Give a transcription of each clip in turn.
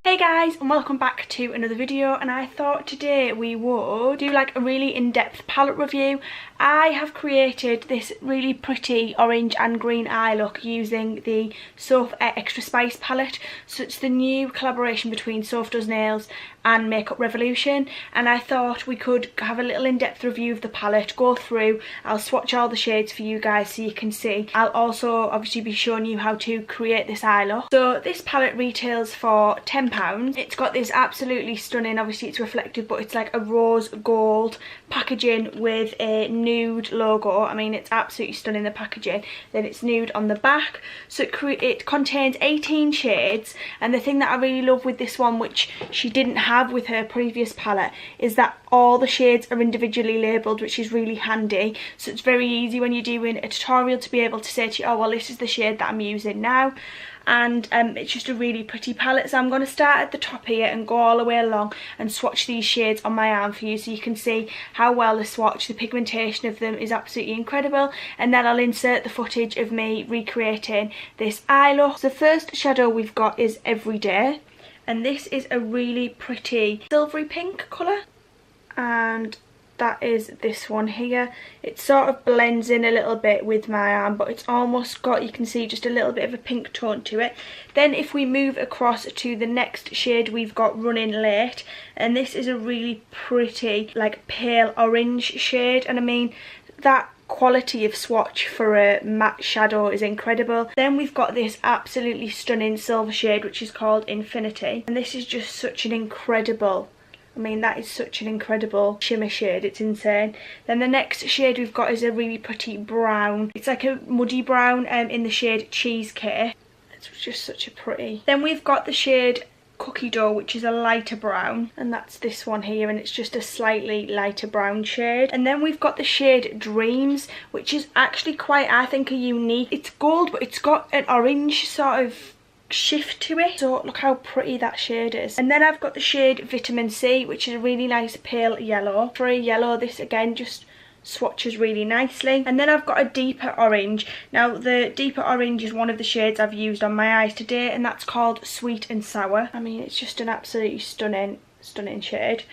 Hey guys, and welcome back to another video, and I thought today we would do like a really in-depth palette review. I have created this really pretty orange and green eye look using the Soph Extra Spice palette. So it's the new collaboration between Soph Does Nails and Makeup Revolution, and I thought we could have a little in-depth review of the palette, go through, I'll swatch all the shades for you guys so you can see. I'll also obviously be showing you how to create this eye look. So this palette retails for £10. It's got this absolutely stunning, obviously it's reflective, but it's like a rose gold packaging with a nude logo. I mean, it's absolutely stunning, the packaging. Then it's nude on the back. So it contains 18 shades, and the thing that I really love with this one, which she didn't have with her previous palette, is that all the shades are individually labelled, which is really handy. So it's very easy when you're doing a tutorial to be able to say to you, oh well, this is the shade that I'm using now. And it's just a really pretty palette. So I'm going to start at the top here and go all the way along and swatch these shades on my arm for you so you can see how well they swatch. The pigmentation of them is absolutely incredible, and then I'll insert the footage of me recreating this eye look. The first shadow we've got is Everyday, and this is a really pretty silvery pink colour, and that is this one here. It sort of blends in a little bit with my arm, but it's almost got, you can see, just a little bit of a pink tone to it. Then if we move across to the next shade, we've got Running Late, and this is a really pretty like pale orange shade, and I mean that quality of swatch for a matte shadow is incredible. Then we've got this absolutely stunning silver shade which is called Infinity, and this is just such an incredible, I mean, that is such an incredible shimmer shade, it's insane. Then the next shade we've got is a really pretty brown. It's like a muddy brown in the shade Cheesecake. It's just such a pretty. Then we've got the shade Cookie Dough, which is a lighter brown, and that's this one here, and it's just a slightly lighter brown shade. And then we've got the shade Dreams, which is actually quite, I think, a unique. It's gold, but it's got an orange sort of shift to it, so look how pretty that shade is. And then I've got the shade Vitamin C, which is a really nice pale yellow. For a yellow, this again just swatches really nicely. And then I've got a deeper orange. Now the deeper orange is one of the shades I've used on my eyes today, and that's called Sweet and Sour. I mean, it's just an absolutely stunning shade.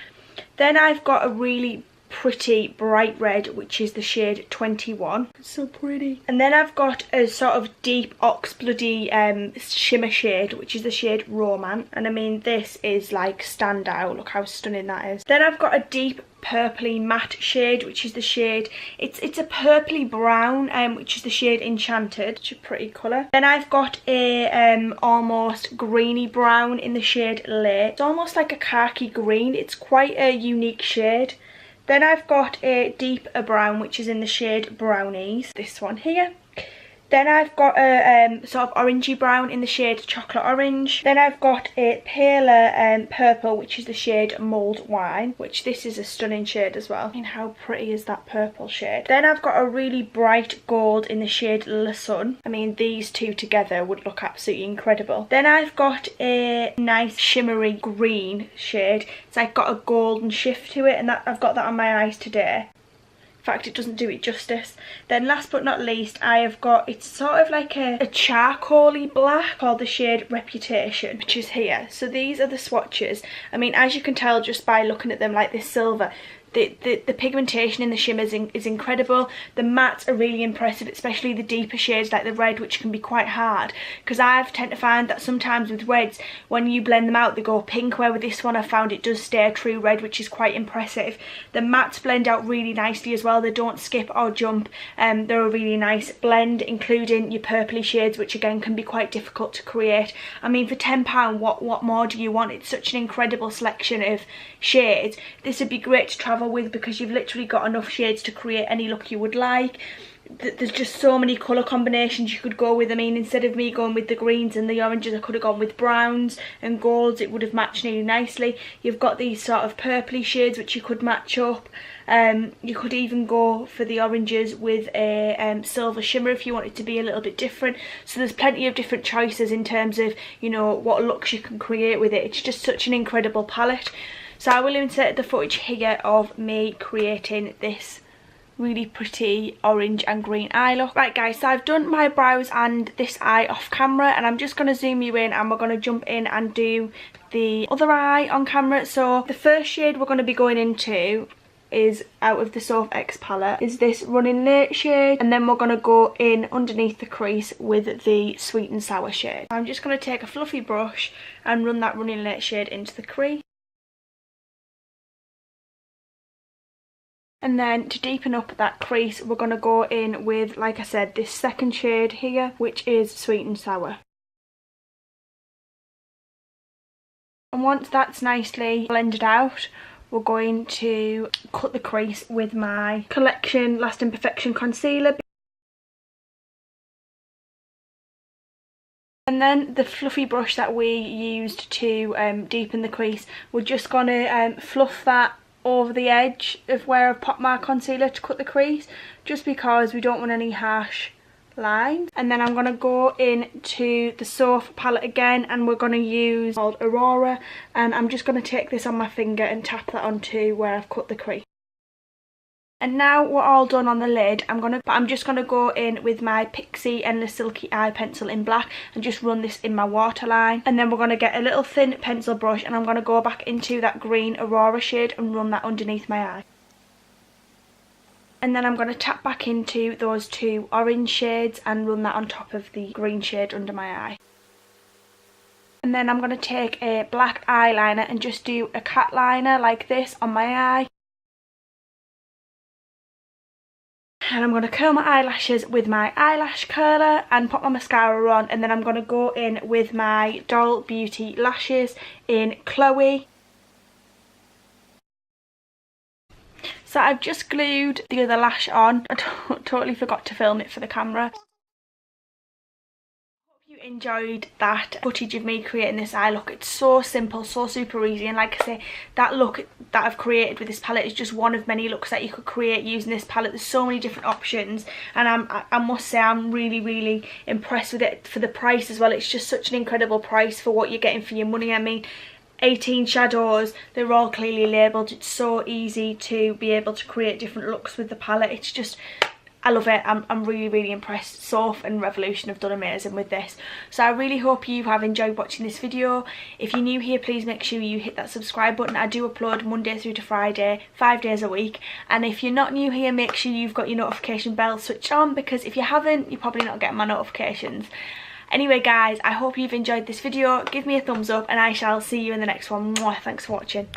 Then I've got a really pretty bright red, which is the shade 21. It's so pretty. And then I've got a sort of deep ox bloody shimmer shade, which is the shade Romance, and I mean this is like standout. Look how stunning that is. Then I've got a deep purpley matte shade, which is the shade, it's a purpley brown, which is the shade Enchanted. Such a pretty colour. Then I've got a almost greeny brown in the shade Late. It's almost like a khaki green. It's quite a unique shade. Then I've got a deeper brown, which is in the shade Brownies, this one here. Then I've got a sort of orangey brown in the shade Chocolate Orange. Then I've got a paler purple, which is the shade Mulled Wine, which this is a stunning shade as well. I mean, how pretty is that purple shade? Then I've got a really bright gold in the shade Le Sun. I mean, these two together would look absolutely incredible. Then I've got a nice shimmery green shade. It's like got a golden shift to it, and that I've got that on my eyes today. In fact, it doesn't do it justice. Then last but not least, I have got, it's sort of like a charcoaly black called the shade Reputation, which is here. So these are the swatches. I mean, as you can tell just by looking at them, like this silver, the pigmentation in the shimmers is incredible. The mattes are really impressive, especially the deeper shades like the red, which can be quite hard, because I've tend to find that sometimes with reds, when you blend them out, they go pink, where with this one I found it does stay a true red, which is quite impressive. The mattes blend out really nicely as well. They don't skip or jump. They're a really nice blend, including your purpley shades, which again can be quite difficult to create. I mean, for £10, what more do you want? It's such an incredible selection of shades. This would be great to travel with, because you've literally got enough shades to create any look you would like. There's just so many colour combinations you could go with. I mean, instead of me going with the greens and the oranges, I could have gone with browns and golds. It would have matched really nicely. You've got these sort of purpley shades which you could match up. You could even go for the oranges with a silver shimmer if you want it to be a little bit different. So there's plenty of different choices in terms of, you know, what looks you can create with it. It's just such an incredible palette. So I will insert the footage here of me creating this really pretty orange and green eye look. Right guys, so I've done my brows and this eye off camera, and I'm just going to zoom you in and we're going to jump in and do the other eye on camera. So the first shade we're going to be going into is out of the Soph X palette, is this Running Late shade, and then we're going to go in underneath the crease with the Sweet and Sour shade. I'm just going to take a fluffy brush and run that Running Late shade into the crease. And then to deepen up that crease, we're going to go in with, like I said, this second shade here, which is Sweet and Sour. And once that's nicely blended out, we're going to cut the crease with my Collection Lasting Perfection concealer. And then the fluffy brush that we used to deepen the crease, we're just going to fluff that over the edge of where I've popped my concealer to cut the crease, just because we don't want any harsh lines. And then I'm going to go into the Soph palette again, and we're going to use called Aurora, and I'm just going to take this on my finger and tap that onto where I've cut the crease. And now we're all done on the lid, I'm just going to go in with my Pixie Endless Silky Eye Pencil in black and just run this in my waterline. And then we're going to get a little thin pencil brush, and I'm going to go back into that green Aurora shade and run that underneath my eye. And then I'm going to tap back into those two orange shades and run that on top of the green shade under my eye. And then I'm going to take a black eyeliner and just do a cat liner like this on my eye. And I'm going to curl my eyelashes with my eyelash curler and put my mascara on, and then I'm going to go in with my Doll Beauty lashes in Chloe. So I've just glued the other lash on. I totally forgot to film it for the camera. Hope you enjoyed that footage of me creating this eye look. It's so simple, so super easy, and like I say, that look that I've created with this palette is just one of many looks that you could create using this palette. There's so many different options, and I must say I'm really impressed with it for the price as well. It's just such an incredible price for what you're getting for your money. I mean, 18 shadows, they're all clearly labelled. It's so easy to be able to create different looks with the palette. It's just, I love it. I'm really impressed. Soph and Revolution have done amazing with this. So I really hope you have enjoyed watching this video. If you're new here, please make sure you hit that subscribe button. I do upload Monday through to Friday, 5 days a week. And if you're not new here, make sure you've got your notification bell switched on, because if you haven't, you're probably not getting my notifications. Anyway guys, I hope you've enjoyed this video. Give me a thumbs up and I shall see you in the next one. Mwah, thanks for watching.